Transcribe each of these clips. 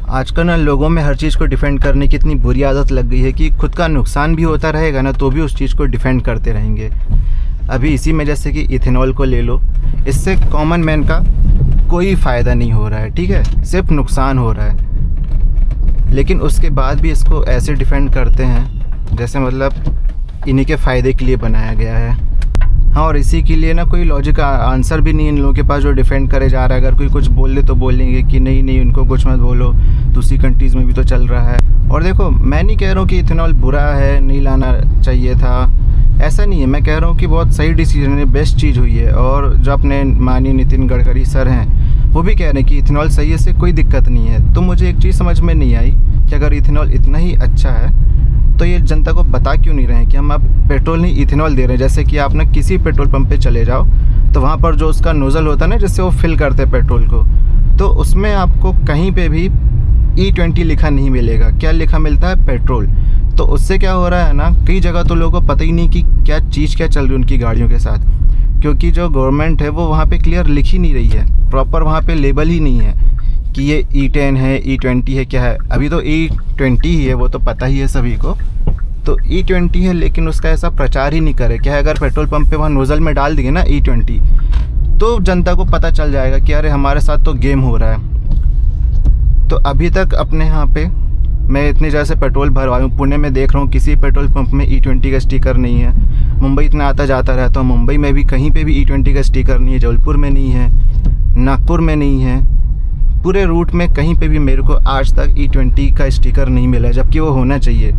आजकल ना लोगों में हर चीज़ को डिफेंड करने की इतनी बुरी आदत लग गई है कि खुद का नुकसान भी होता रहेगा ना तो भी उस चीज़ को डिफेंड करते रहेंगे। अभी इसी में जैसे कि इथेनॉल को ले लो, इससे कॉमन मैन का कोई फ़ायदा नहीं हो रहा है, ठीक है, सिर्फ नुकसान हो रहा है। लेकिन उसके बाद भी इसको ऐसे डिफेंड करते हैं जैसे मतलब इन्हीं के फ़ायदे के लिए बनाया गया है। हाँ, और इसी के लिए ना कोई लॉजिक आंसर भी नहीं इन लोगों के पास जो डिफेंड करे जा रहा है। अगर कोई कुछ बोल दे तो बोलेंगे कि नहीं नहीं उनको कुछ मत बोलो, दूसरी कंट्रीज़ में भी तो चल रहा है। और देखो, मैं नहीं कह रहा हूँ कि इथेनॉल बुरा है, नहीं लाना चाहिए था, ऐसा नहीं है। मैं कह रहा हूँ कि बहुत सही डिसीजन है, बेस्ट चीज़ हुई है। और जो अपने माननीय नितिन गडकरी सर हैं वो भी कह रहे हैं कि इथेनॉल सही है, से कोई दिक्कत नहीं है। तो मुझे एक चीज़ समझ में नहीं आई कि अगर इथेनॉल इतना ही अच्छा है तो ये जनता को बता क्यों नहीं रहे हैं कि हम अब पेट्रोल नहीं इथेनॉल दे रहे हैं। जैसे कि आप ना किसी पेट्रोल पंप पे चले जाओ तो वहाँ पर जो उसका नोज़ल होता है ना जिससे वो फिल करते हैं पेट्रोल को, तो उसमें आपको कहीं पे भी E20 लिखा नहीं मिलेगा। क्या लिखा मिलता है? पेट्रोल। तो उससे क्या हो रहा है ना, कई जगह तो लोगों को पता ही नहीं कि क्या चीज़ क्या चल रही है उनकी गाड़ियों के साथ, क्योंकि जो गवर्नमेंट है वो वहाँ पे क्लियर लिख ही नहीं रही है, प्रॉपर वहाँ पे लेबल ही नहीं है कि ये E10 है, E20 है, क्या है। अभी तो E20 ही है, वो तो पता ही है सभी को, तो E20 है, लेकिन उसका ऐसा प्रचार ही नहीं करे। क्या है, अगर पेट्रोल पंप पे वहाँ नोज़ल में डाल दिए ना E20 तो जनता को पता चल जाएगा कि अरे हमारे साथ तो गेम हो रहा है। तो अभी तक अपने यहाँ पे मैं इतनी जगह से पेट्रोल भरवाया हूँ, पुणे में देख रहा हूँ किसी पेट्रोल पंप में E20 का स्टिकर नहीं है। मुंबई इतना आता जाता रहता हूँ, मुंबई में भी कहीं पे भी E20 का स्टिकर नहीं है, जबलपुर में नहीं है, नागपुर में नहीं है, पूरे रूट में कहीं पे भी मेरे को आज तक E20 का स्टिकर नहीं मिला, जबकि वो होना चाहिए।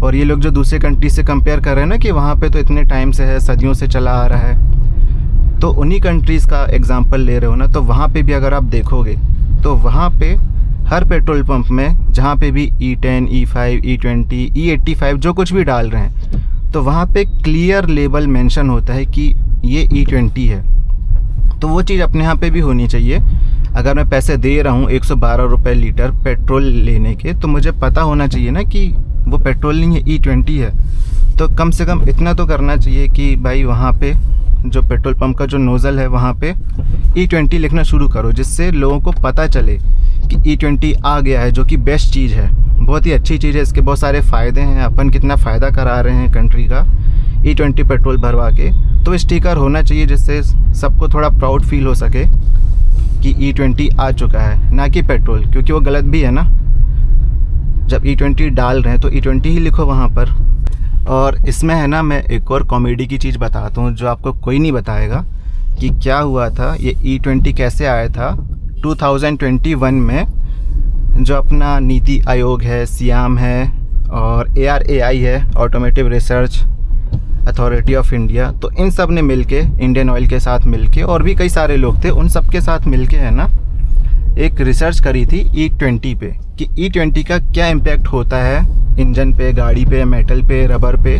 और ये लोग जो दूसरे कंट्री से कंपेयर कर रहे हैं ना कि वहाँ पे तो इतने टाइम से है, सदियों से चला आ रहा है, तो उन्हीं कंट्रीज़ का एग्जांपल ले रहे हो ना, तो वहाँ पे भी अगर आप देखोगे तो वहाँ पे हर पेट्रोल पंप में जहाँ पे भी E10, E5, E20, E85 जो कुछ भी डाल रहे हैं तो वहाँ पे क्लियर लेबल मेंशन होता है कि ये E20 है। तो वो चीज़ अपने यहाँ पे भी होनी चाहिए। अगर मैं पैसे दे रहा हूँ 112 रुपये लीटर पेट्रोल लेने के, तो मुझे पता होना चाहिए ना कि वो पेट्रोल नहीं है, E20 है। तो कम से कम इतना तो करना चाहिए कि भाई वहाँ पे जो पेट्रोल पंप का जो नोज़ल है वहाँ पे E20 लिखना शुरू करो, जिससे लोगों को पता चले कि E20 आ गया है, जो कि बेस्ट चीज़ है, बहुत ही अच्छी चीज़ है। इसके बहुत सारे फ़ायदे हैं, अपन कितना फ़ायदा करा रहे हैं कंट्री का E20 पेट्रोल भरवा के। तो स्टिकर होना चाहिए जिससे सबको थोड़ा प्राउड फील हो सके कि E20 आ चुका है, ना कि पेट्रोल, क्योंकि वो गलत भी है ना। जब E20 डाल रहे हैं तो E20 ही लिखो वहाँ पर। और इसमें है ना, मैं एक और कॉमेडी की चीज़ बताता हूँ जो आपको कोई नहीं बताएगा कि क्या हुआ था, ये E20 कैसे आया था। 2021 में जो अपना नीति आयोग है, सियाम है और ARAI है, automotive research authority of India, तो इन सब ने मिलके, इंडियन ऑयल के साथ मिलके, और भी कई सारे लोग थे, उन सब के साथ मिलके है ना एक रिसर्च करी थी E20 पे कि E20 का क्या इम्पैक्ट होता है इंजन पे, गाड़ी पे, मेटल पे, रबर पे,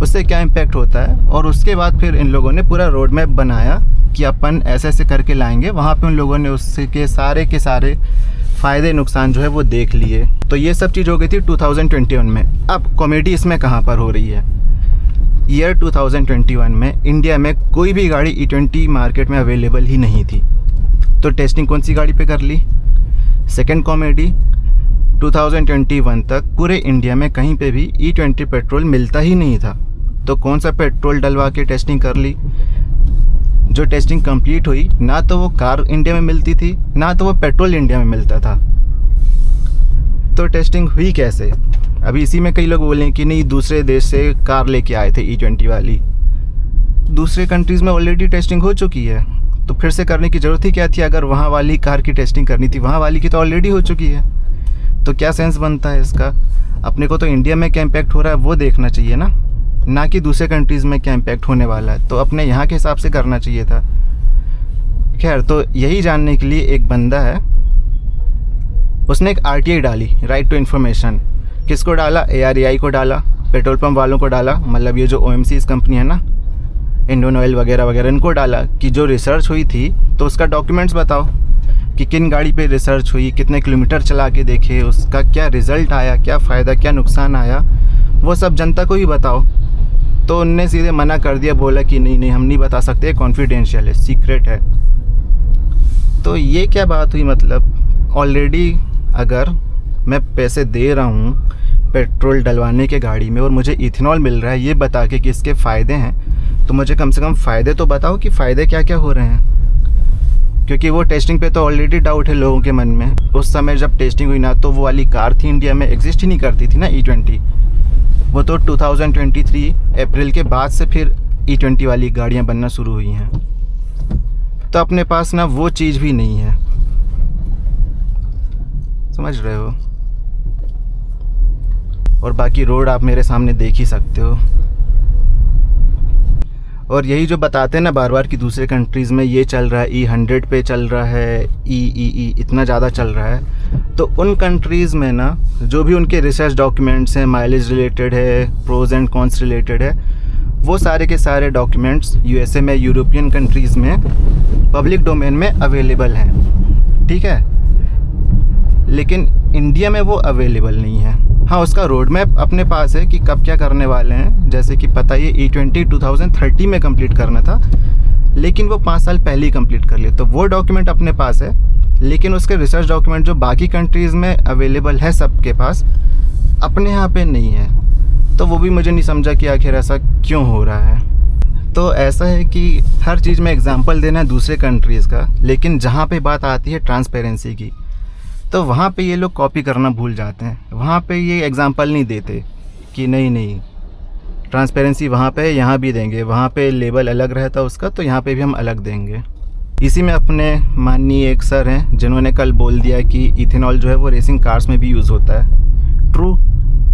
उससे क्या इम्पैक्ट होता है। और उसके बाद फिर इन लोगों ने पूरा रोड मैप बनाया कि अपन ऐसे ऐसे करके लाएंगे। वहाँ पे उन लोगों ने उससे के सारे फ़ायदे नुकसान जो है वो देख लिए। तो ये सब चीज़ हो गई थी 2021 में। अब कॉमेडी इसमें कहाँ पर हो रही है, ईयर 2021 में इंडिया में कोई भी गाड़ी E20 मार्केट में अवेलेबल ही नहीं थी, तो टेस्टिंग कौन सी गाड़ी पे कर ली। सेकंड कॉमेडी, 2021 तक पूरे इंडिया में कहीं पे भी E20 पेट्रोल मिलता ही नहीं था, तो कौन सा पेट्रोल डलवा के टेस्टिंग कर ली। जो टेस्टिंग कंप्लीट हुई, ना तो वो कार इंडिया में मिलती थी, ना तो वो पेट्रोल इंडिया में मिलता था। तो टेस्टिंग हुई कैसे? अभी इसी में कई लोग बोलें कि नहीं दूसरे देश से कार लेके आए थे E20 वाली। दूसरे कंट्रीज़ में ऑलरेडी टेस्टिंग हो चुकी है, तो फिर से करने की ज़रूरत ही क्या थी। अगर वहाँ वाली कार की टेस्टिंग करनी थी, वहाँ वाली की तो ऑलरेडी हो चुकी है, तो क्या सेंस बनता है इसका। अपने को तो इंडिया में क्या इम्पैक्ट हो रहा है वो देखना चाहिए ना कि दूसरे कंट्रीज़ में क्या इम्पैक्ट होने वाला है। तो अपने यहाँ के हिसाब से करना चाहिए था। खैर, तो यही जानने के लिए एक बंदा है, उसने एक RTI डाली, राइट टू इन्फॉर्मेशन। किसको डाला? ARAI को डाला, पेट्रोल पंप वालों को डाला, मतलब ये जो OMCs कंपनी है ना, इंडियन ऑयल वगैरह वगैरह, इनको डाला कि जो रिसर्च हुई थी तो उसका डॉक्यूमेंट्स बताओ कि किन गाड़ी पे रिसर्च हुई, कितने किलोमीटर चला के देखे, उसका क्या रिज़ल्ट आया, क्या फ़ायदा क्या नुकसान आया, वो सब जनता को ही बताओ। तो उनने सीधे मना कर दिया, बोला कि नहीं हम नहीं बता सकते, कॉन्फिडेंशियल है, सीक्रेट है। तो ये क्या बात हुई, मतलब ऑलरेडी अगर मैं पैसे दे रहा हूँ पेट्रोल डलवाने के गाड़ी में और मुझे इथेनॉल मिल रहा है ये बता के कि इसके फ़ायदे हैं, तो मुझे कम से कम फ़ायदे तो बताओ कि फ़ायदे क्या क्या हो रहे हैं। क्योंकि वो टेस्टिंग पे तो ऑलरेडी डाउट है लोगों के मन में। उस समय जब टेस्टिंग हुई ना, तो वो वाली कार थी इंडिया में, एग्जिस्ट ही नहीं करती थी ना E20। वो तो 2023 अप्रैल के बाद से फिर E20 वाली गाड़ियाँ बनना शुरू हुई हैं। तो अपने पास ना वो चीज़ भी नहीं है, समझ रहे हो। और बाकी रोड आप मेरे सामने देख ही सकते हो। और यही जो बताते हैं ना बार बार कि दूसरे कंट्रीज़ में ये चल रहा है, E100 पे चल रहा है, ई इतना ज़्यादा चल रहा है। तो उन कंट्रीज़ में ना जो भी उनके रिसर्च डॉक्यूमेंट्स हैं, माइलेज रिलेटेड है, प्रोज एंड कॉन्स रिलेटेड है, वो सारे के सारे डॉक्यूमेंट्स USA में, यूरोपियन कंट्रीज़ में पब्लिक डोमेन में अवेलेबल हैं, ठीक है। लेकिन इंडिया में वो अवेलेबल नहीं है। हाँ, उसका रोड मैप अपने पास है कि कब क्या करने वाले हैं। जैसे कि पता ये E20 2030 में कंप्लीट करना था, लेकिन वो 5 साल पहले ही कंप्लीट कर लिया। तो वो डॉक्यूमेंट अपने पास है, लेकिन उसके रिसर्च डॉक्यूमेंट जो बाकी कंट्रीज़ में अवेलेबल है सबके पास, अपने यहाँ पे नहीं है। तो वो भी मुझे नहीं समझा कि आखिर ऐसा क्यों हो रहा है। तो ऐसा है कि हर चीज़ में एग्जांपल देना है दूसरे कंट्रीज़ का, लेकिन जहाँ पे बात आती है ट्रांसपेरेंसी की, तो वहाँ पे ये लोग कॉपी करना भूल जाते हैं। वहाँ पे ये एग्जांपल नहीं देते कि नहीं ट्रांसपेरेंसी वहाँ पे यहाँ भी देंगे, वहाँ पे लेवल अलग रहता है उसका, तो यहाँ पे भी हम अलग देंगे। इसी में अपने माननीय एक सर हैं जिन्होंने कल बोल दिया कि इथेनॉल जो है वो रेसिंग कार्स में भी यूज़ होता है। ट्रू,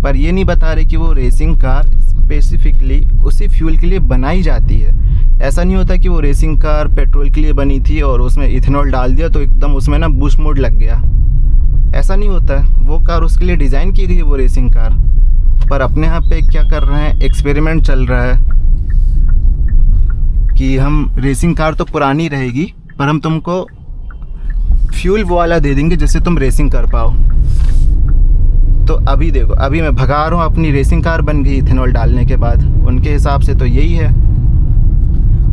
पर ये नहीं बता रहे कि वो रेसिंग कार स्पेसिफिकली उसी फ्यूल के लिए बनाई जाती है। ऐसा नहीं होता कि वो रेसिंग कार पेट्रोल के लिए बनी थी और उसमें इथेनॉल डाल दिया तो एकदम उसमें ना बूस्ट मोड लग गया। ऐसा नहीं होता है। वो कार उसके लिए डिज़ाइन की गई है, वो रेसिंग कार। पर अपने यहाँ पे क्या कर रहे हैं, एक्सपेरिमेंट चल रहा है कि हम रेसिंग कार तो पुरानी रहेगी, पर हम तुमको फ्यूल वो वाला दे देंगे जिससे तुम रेसिंग कर पाओ। तो अभी देखो, अभी मैं भगा रहा हूँ, अपनी रेसिंग कार बन गई इथेनॉल डालने के बाद। उनके हिसाब से तो यही है।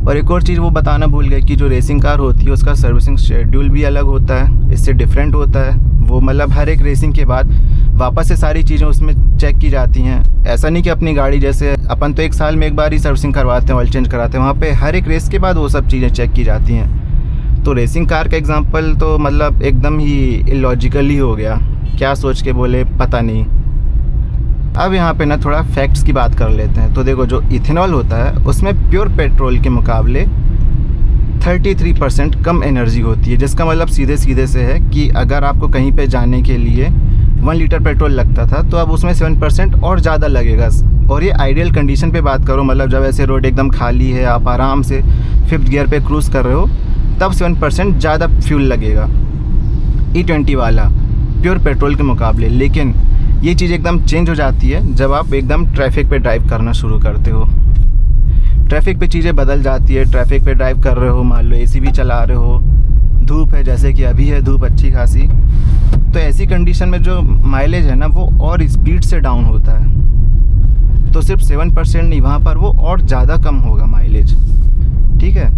और एक और चीज़ वो बताना भूल गए कि जो रेसिंग कार होती है उसका सर्विसिंग शेड्यूल भी अलग होता है, इससे डिफरेंट होता है। वो मतलब हर एक रेसिंग के बाद वापस से सारी चीज़ें उसमें चेक की जाती हैं। ऐसा नहीं कि अपनी गाड़ी जैसे अपन तो 1 साल में एक बार ही सर्विसिंग करवाते हैं, ऑयल चेंज कराते हैं, वहाँ पे हर एक रेस के बाद वो सब चीज़ें चेक की जाती हैं। तो रेसिंग कार का एग्जांपल तो मतलब एकदम ही इलॉजिकल ही हो गया। क्या सोच के बोले पता नहीं। अब यहाँ पे ना थोड़ा फैक्ट्स की बात कर लेते हैं। तो देखो, जो इथेनॉल होता है उसमें प्योर पेट्रोल के मुकाबले 33% कम एनर्जी होती है, जिसका मतलब सीधे सीधे से है कि अगर आपको कहीं पे जाने के लिए 1 लीटर पेट्रोल लगता था तो अब उसमें 7% और ज़्यादा लगेगा। और ये आइडियल कंडीशन पे बात करो, मतलब जब ऐसे रोड एकदम खाली है, आप आराम से 5th गियर पे क्रूज़ कर रहे हो, तब 7% ज़्यादा फ्यूल लगेगा E20 वाला प्योर पेट्रोल के मुकाबले। लेकिन ये चीज़ एकदम चेंज हो जाती है जब आप एकदम ट्रैफिक पे ड्राइव करना शुरू करते हो। ट्रैफिक पे चीज़ें बदल जाती है। ट्रैफिक पे ड्राइव कर रहे हो, मान लो AC भी चला रहे हो, धूप है जैसे कि अभी है धूप अच्छी खासी, तो ऐसी कंडीशन में जो माइलेज है ना वो और स्पीड से डाउन होता है। तो सिर्फ 7% नहीं, वहाँ पर वो और ज़्यादा कम होगा माइलेज, ठीक है।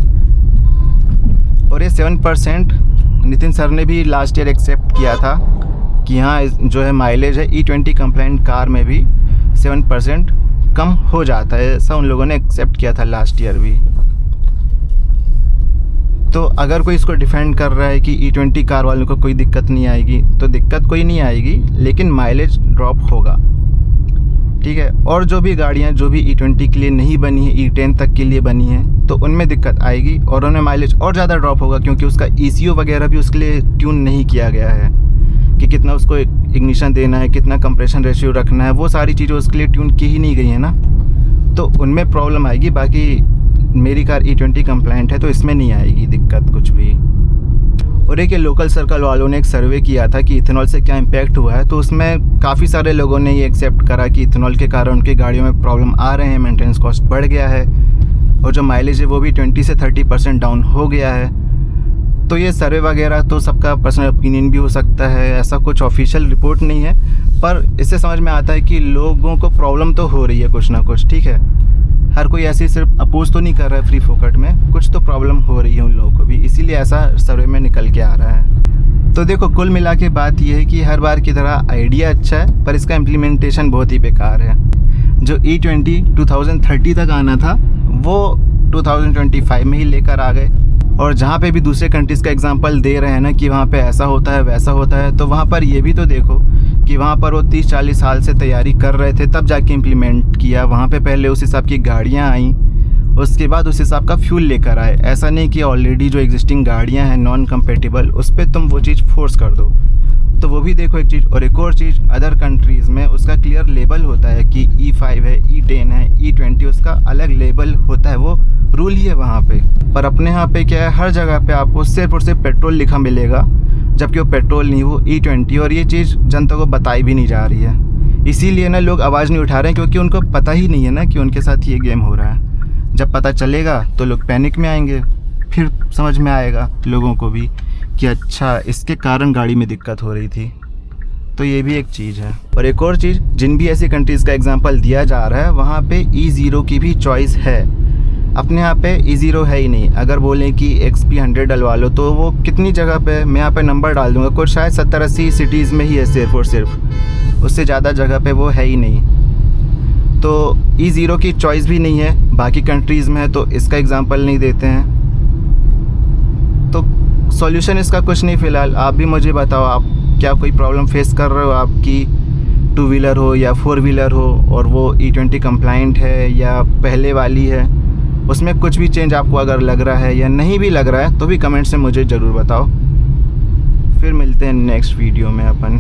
और ये 7% नितिन सर ने भी लास्ट ईयर एक्सेप्ट किया था कि हाँ जो है माइलेज है E20 कंप्लाइंट कार में भी 7% कम हो जाता है। ऐसा उन लोगों ने एक्सेप्ट किया था लास्ट ईयर भी। तो अगर कोई इसको डिफेंड कर रहा है कि E20 कार वालों को कोई दिक्कत नहीं आएगी, तो दिक्कत कोई नहीं आएगी, लेकिन माइलेज ड्रॉप होगा, ठीक है। और जो भी गाड़ियाँ जो भी E20 के लिए नहीं बनी है, E10 तक के लिए बनी हैं, तो उनमें दिक्कत आएगी और उनमें माइलेज और ज़्यादा ड्रॉप होगा, क्योंकि उसका ECU वगैरह भी उसके लिए ट्यून नहीं किया गया है कि कितना उसको इग्निशन देना है, कितना कंप्रेशन रेशियो रखना है, वो सारी चीज़ें उसके लिए ट्यून की ही नहीं गई है ना, तो उनमें प्रॉब्लम आएगी। बाकी मेरी कार E20 कंप्लाइंट है तो इसमें नहीं आएगी दिक्कत कुछ भी। और एक लोकल सर्कल वालों ने एक सर्वे किया था कि इथेनॉल से क्या इम्पैक्ट हुआ है, तो उसमें काफ़ी सारे लोगों ने ये एक्सेप्ट करा कि इथेनॉल के कारण उनकी गाड़ियों में प्रॉब्लम आ रहे हैं, मेंटेनेंस कॉस्ट बढ़ गया है और जो माइलेज है वो भी 20 से 30% डाउन हो गया है। तो ये सर्वे वगैरह तो सबका पर्सनल ओपिनियन भी हो सकता है, ऐसा कुछ ऑफिशियल रिपोर्ट नहीं है, पर इससे समझ में आता है कि लोगों को प्रॉब्लम तो हो रही है कुछ ना कुछ, ठीक है। हर कोई ऐसे सिर्फ अपोज तो नहीं कर रहा है फ्री फोकट में, कुछ तो प्रॉब्लम हो रही है उन लोगों को भी, इसीलिए ऐसा सर्वे में निकल के आ रहा है। तो देखो कुल मिला के बात यह है कि हर बार की तरह आइडिया अच्छा है पर इसका इम्प्लीमेंटेशन बहुत ही बेकार है। जो E20 2030 तक आना था वो 2025 में ही लेकर आ गए। और जहाँ पे भी दूसरे कंट्रीज़ का एग्जांपल दे रहे हैं ना कि वहाँ पे ऐसा होता है वैसा होता है, तो वहाँ पर ये भी तो देखो कि वहाँ पर वो 30-40 साल से तैयारी कर रहे थे तब जाके इम्प्लीमेंट किया। वहाँ पे पहले उस हिसाब की गाड़ियाँ आईं, उसके बाद उस हिसाब का फ्यूल लेकर आए। ऐसा नहीं कि ऑलरेडी जो एग्जिस्टिंग गाड़ियाँ हैं नॉन कंपेटिबल उस पर तुम वो चीज़ फोर्स कर दो। तो वो भी देखो एक चीज़। और एक और चीज़, अदर कंट्रीज़ में उसका क्लियर लेबल होता है कि E5 है, E10 है, E20, उसका अलग लेबल होता है, वो रूल ही है वहाँ पे। पर अपने यहाँ पे क्या है, हर जगह पे आपको सिर्फ और सिर्फ पेट्रोल लिखा मिलेगा, जबकि वो पेट्रोल नहीं, वो E20। और ये चीज़ जनता को बताई भी नहीं जा रही है। इसीलिए ना लोग आवाज़ नहीं उठा रहे हैं, क्योंकि उनको पता ही नहीं है ना कि उनके साथ ये गेम हो रहा है। जब पता चलेगा तो लोग पैनिक में आएंगे, फिर समझ में आएगा लोगों को भी कि अच्छा इसके कारण गाड़ी में दिक्कत हो रही थी। तो ये भी एक चीज़ है। और एक और चीज़, जिन भी ऐसी कंट्रीज़ का एग्जांपल दिया जा रहा है वहाँ पे E0 की भी चॉइस है। अपने यहाँ पे E0 है ही नहीं। अगर बोलें कि XP 100 डलवा लो तो वो कितनी जगह पे, मैं यहाँ पे नंबर डाल दूँगा, कुछ शायद 70-80 सिटीज़ में ही है सिर्फ और सिर्फ, उससे ज़्यादा जगह पे वो है ही नहीं। तो E0 की चॉइस भी नहीं है, बाकी कंट्रीज़ में है, तो इसका एग्जांपल नहीं देते हैं। तो सॉल्यूशन इसका कुछ नहीं फ़िलहाल। आप भी मुझे बताओ, आप क्या कोई प्रॉब्लम फेस कर रहे हो, आपकी 2 व्हीलर हो या 4 व्हीलर हो और वो E20 कंप्लाइंट है या पहले वाली है, उसमें कुछ भी चेंज आपको अगर लग रहा है या नहीं भी लग रहा है तो भी कमेंट से मुझे ज़रूर बताओ। फिर मिलते हैं नेक्स्ट वीडियो में अपन।